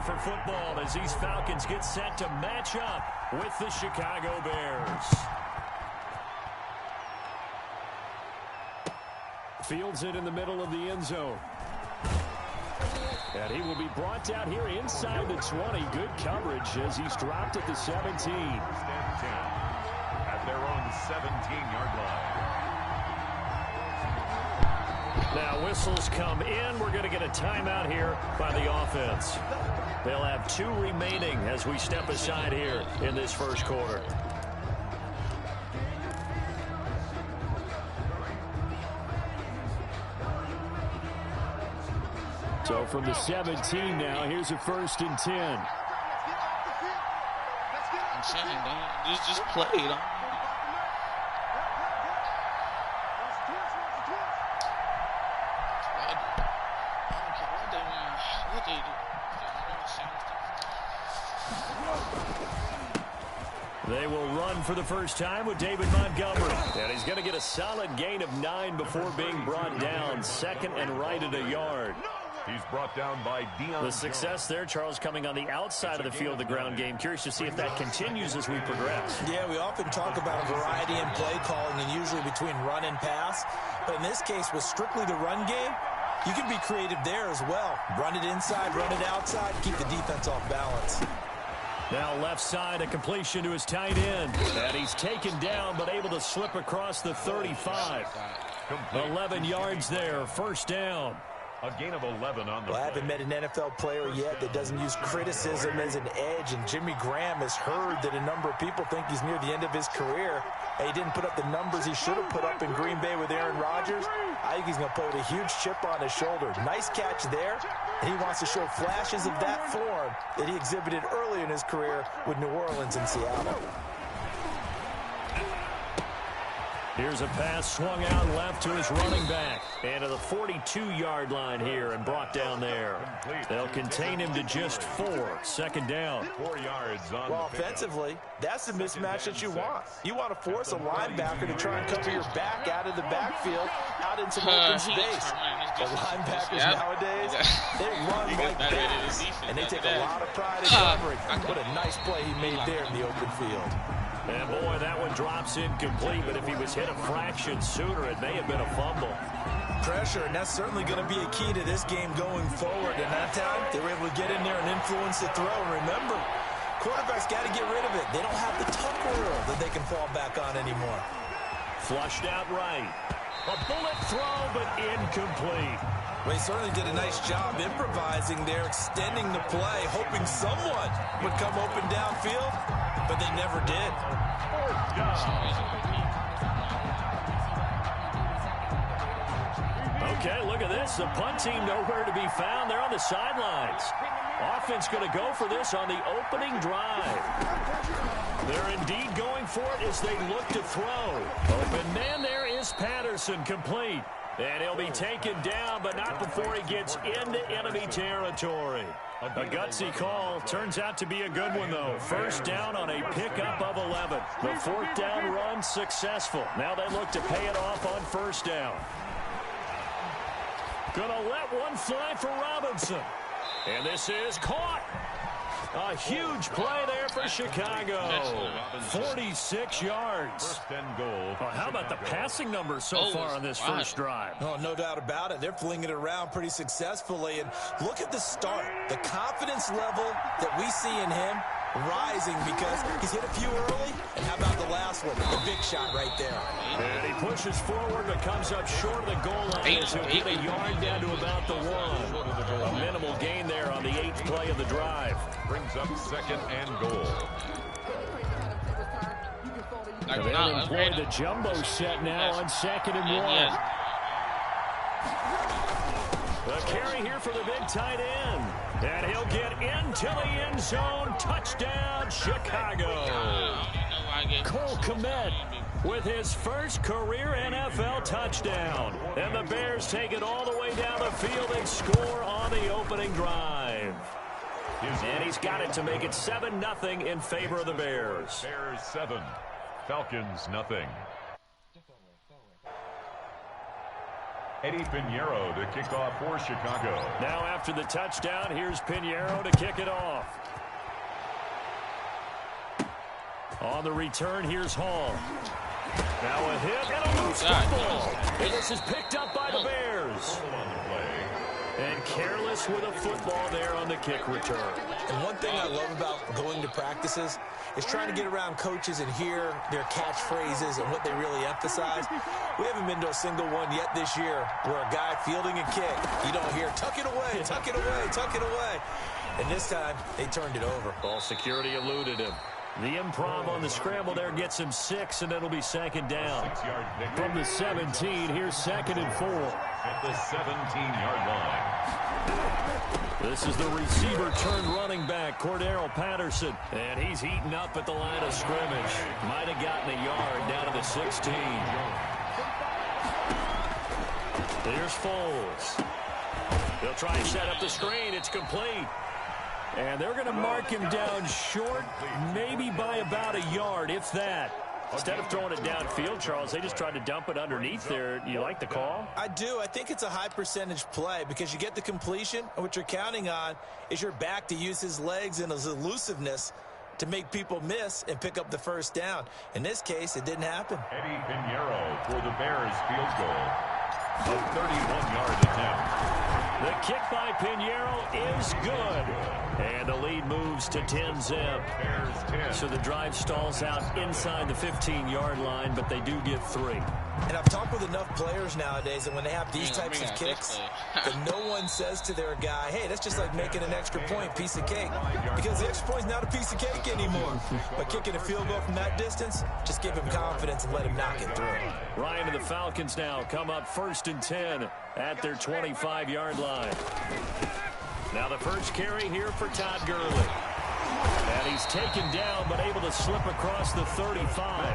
for football as these Falcons get set to match up with the Chicago Bears. Fields it in the middle of the end zone. And he will be brought down here inside the 20. Good coverage as he's dropped at the 17. At their own 17-yard line. Now whistles come in. We're going to get a timeout here by the offense. They'll have 2 remaining as we step aside here in this first quarter. So from the 17 now, here's a 1st and 10. I'm saying, just play it. They will run for the first time with David Montgomery. And he's going to get a solid gain of 9 before being brought down. 2nd and right at a yard. He's brought down by Deion. The success there, Charles, coming on the outside of the field, the ground game. Curious to see if that continues as we progress. Yeah, we often talk about variety in play calling and usually between run and pass. But in this case, with strictly the run game, you can be creative there as well. Run it inside, run it outside, keep the defense off balance. Now left side, a completion to his tight end. And he's taken down, but able to slip across the 35. 11 yards there, 1st down. A gain of 11 on the Well, I haven't met an NFL player yet that doesn't use criticism as an edge, and Jimmy Graham has heard that a number of people think he's near the end of his career. And he didn't put up the numbers he should have put up in Green Bay with Aaron Rodgers. I think he's going to play with a huge chip on his shoulder. Nice catch there, and he wants to show flashes of that form that he exhibited early in his career with New Orleans and Seattle. Here's a pass swung out left to his running back. And to the 42-yard line here and brought down there. They'll contain him to just 4. 2nd down. 4 yards on well, offensively, that's the mismatch that you want. You want to force a linebacker to try and cover your back out of the backfield, out into open space. The linebackers nowadays, they run like bags, and they take a lot of pride in covering. What a nice play he made there in the open field. And boy, that one drops incomplete, but if he was hit a fraction sooner, it may have been a fumble. Pressure, and that's certainly going to be a key to this game going forward. And that time, they were able to get in there and influence the throw. And remember, quarterbacks got to get rid of it. They don't have the tuck rule that they can fall back on anymore. Flushed out right. A bullet throw, but incomplete. Well, he certainly did a nice job improvising there, extending the play, hoping someone would come open downfield, but they never did. Okay, look at this. The punt team nowhere to be found. They're on the sidelines. Offense going to go for this on the opening drive. They're indeed going for it as they look to throw. Open man there is Patterson, complete. And he'll be taken down, but not before he gets into enemy territory. A gutsy call. Turns out to be a good one, though. 1st down on a pickup of 11. The 4th down run successful. Now they look to pay it off on 1st down. Gonna let one fly for Robinson. And this is caught. A huge play there for Chicago. 46 yards. 1st and goal. Well, how about the passing numbers so far on this first drive? Oh, no doubt about it. They're flinging it around pretty successfully. And look at the start. The confidence level that we see in him rising because he's hit a few early. And how about the last one? The big shot right there. And he pushes forward but comes up short of the goal line. So he'll get a yard down to about the 1. A minimal gain there on the 8th play of the drive. Brings up 2nd and goal. They'll employ the jumbo set now on 2nd and 1. The carry here for the big tight end. And he'll get into the end zone. Touchdown, Chicago. Cole Kmet with his first career NFL touchdown. And the Bears take it all the way down the field and score on the opening drive. And he's got it to make it 7-0 in favor of the Bears. Bears 7, Falcons 0. Eddie Pinheiro to kick off for Chicago. Now after the touchdown, here's Pinheiro to kick it off. On the return, here's Hall. Now a hit and a loose football. And this is picked up by the Bears. And careless with a football there on the kick return. And one thing I love about going to practices is trying to get around coaches and hear their catchphrases and what they really emphasize. We haven't been to a single one yet this year where a guy fielding a kick, you don't hear, tuck it away, tuck it away, tuck it away. And this time, they turned it over. Ball security eluded him. The improv on the scramble there gets him 6, and it'll be second down. From the 17, here's 2nd and 4. At the 17-yard line. This is the receiver turned running back, Cordero Patterson. And he's heating up at the line of scrimmage. Might have gotten a yard down to the 16. Here's Foles. They'll try and set up the screen. It's complete. And they're going to mark him down short, maybe by about a yard, if that. Instead of throwing it downfield, Charles, they just tried to dump it underneath there. You like the call? I do. I think it's a high percentage play because you get the completion, and what you're counting on is your back to use his legs and his elusiveness to make people miss and pick up the first down. In this case, it didn't happen. Eddie Pinheiro for the Bears field goal. A 31-yard attempt. The kick by Pinheiro is good. And the lead moves to 10-zip. So the drive stalls out inside the 15-yard line, but they do get 3. And I've talked with enough players nowadays, and when they have these types of kicks, that no one says to their guy, hey, that's just like making an extra point, piece of cake. Because the extra point's not a piece of cake anymore. But kicking a field goal from that distance, just give him confidence and let him knock it through. Ryan and the Falcons now come up 1st and 10 at their 25-yard line. Now the first carry here for Todd Gurley. And he's taken down, but able to slip across the 35.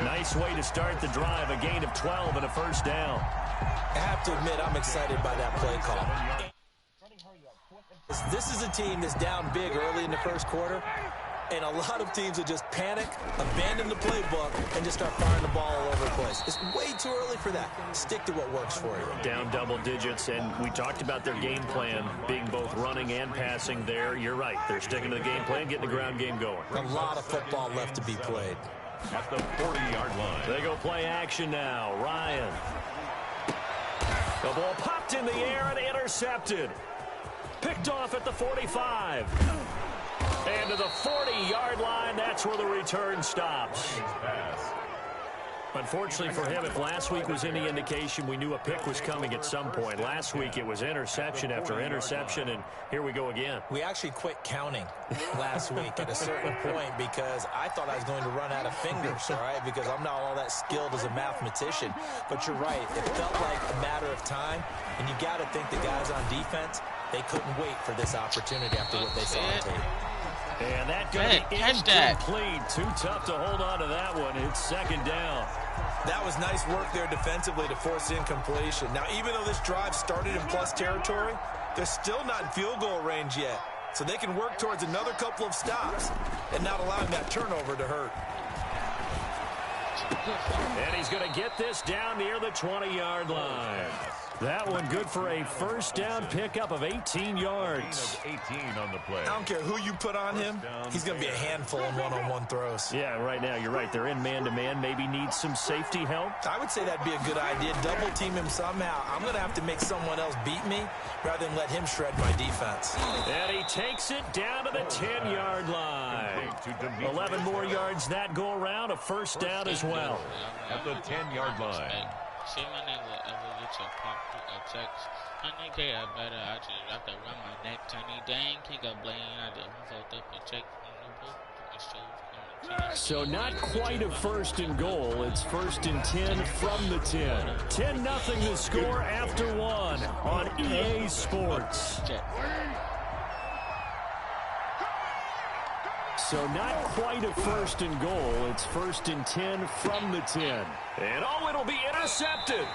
Nice way to start the drive, a gain of 12 and a first down. I have to admit, I'm excited by that play call. This is a team that's down big early in the first quarter, and a lot of teams will just panic, abandon the playbook, and just start firing the ball all over the place. It's way too early for that. Stick to what works for you. Down double digits, and we talked about their game plan being both running and passing there. You're right. They're sticking to the game plan, getting the ground game going. A lot of football left to be played. At the 40-yard line. They go play action now. Ryan. The ball popped in the air and intercepted. Picked off at the 45. And to the 40-yard line, that's where the return stops. Unfortunately for him, if last week was any indication, we knew a pick was coming at some point. Last week it was interception after interception, and here we go again. We actually quit counting last week at a certain point because I thought I was going to run out of fingers, all right, because I'm not all that skilled as a mathematician. But you're right. It felt like a matter of time, and you got to think the guys on defense, they couldn't wait for this opportunity after what they saw on tape. And that going to be incomplete. Too tough to hold on to that one. It's second down. That was nice work there defensively to force incompletion. Now, even though this drive started in plus territory, they're still not in field goal range yet. So they can work towards another couple of stops and not allowing that turnover to hurt. And he's going to get this down near the 20-yard line. That one good for a first down pickup of 18 yards. 18 on the play. I don't care who you put on him. He's going to be a handful in one-on-one throws. Yeah, right now, you're right. They're in man-to-man. Maybe needs some safety help. I would say that'd be a good idea. Double team him somehow. I'm going to have to make someone else beat me rather than let him shred my defense. And he takes it down to the 10-yard line. 11 more yards that go around. A first down as well. At the 10-yard line. See, my name will ever get your pop text. I need to get better. I just wrapped around my neck. Tiny dang, kick up blame. I just fucked up and check. So not quite a first and goal. It's 1st and 10 from the 10. 10-0 the score after one on EA Sports. So not quite a first and goal. It's 1st and 10 from the 10. And oh, it'll be intercepted.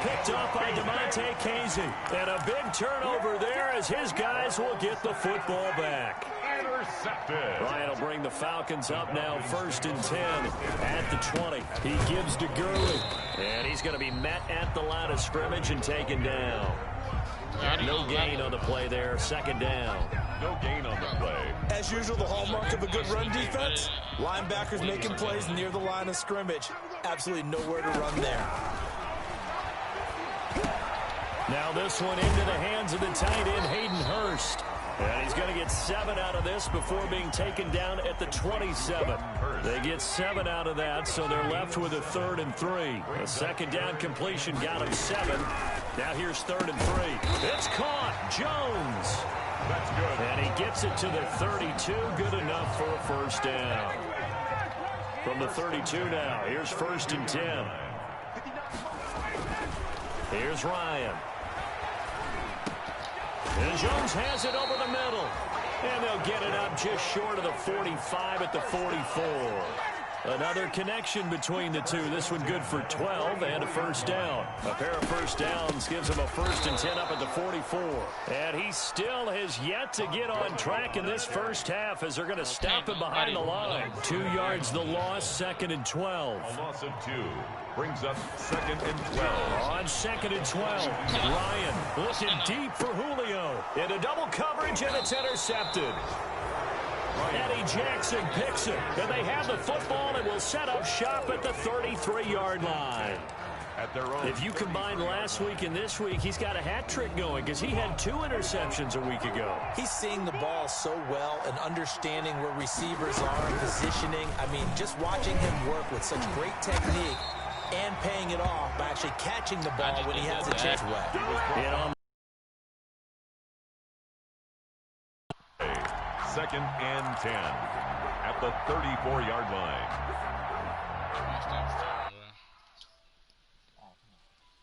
Picked off by DeMonte Casey. And a big turnover there as his guys will get the football back. intercepted. Ryan will bring the Falcons up now 1st and 10 at the 20. He gives to Gurley. And he's going to be met at the line of scrimmage and taken down. No gain on the play there. 2nd down. No gain on the play. As usual, the hallmark of a good run defense, linebackers making plays near the line of scrimmage. Absolutely nowhere to run there. Now this one into the hands of the tight end, Hayden Hurst. And he's going to get 7 out of this before being taken down at the 27. They get 7 out of that, so they're left with a 3rd and 3. A 2nd down completion got him 7. Now here's 3rd and 3. It's caught. Jones. That's good. And he gets it to the 32. Good enough for a 1st down. From the 32 now, here's 1st and 10. Here's Ryan. And Jones has it over the middle. And they'll get it up just short of the 45 at the 44. Another connection between the two. This one good for 12 and a 1st down. A pair of 1st downs gives him a 1st and 10 up at the 44. And he still has yet to get on track in this first half as they're going to stop him behind the line. 2 yards the loss, 2nd and 12. A loss of 2 brings up 2nd and 12. On 2nd and 12, Ryan looking deep for Julio. Into double coverage, and it's intercepted. Eddie Jackson picks it, and they have the football and will set up shop at the 33-yard line. At their own. If you combine last week and this week, he's got a hat trick going because he had 2 interceptions a week ago. He's seeing the ball so well and understanding where receivers are and positioning. I mean, just watching him work with such great technique and paying it off by actually catching the ball when he has a chance. Well. 2nd and 10 at the 34-yard line.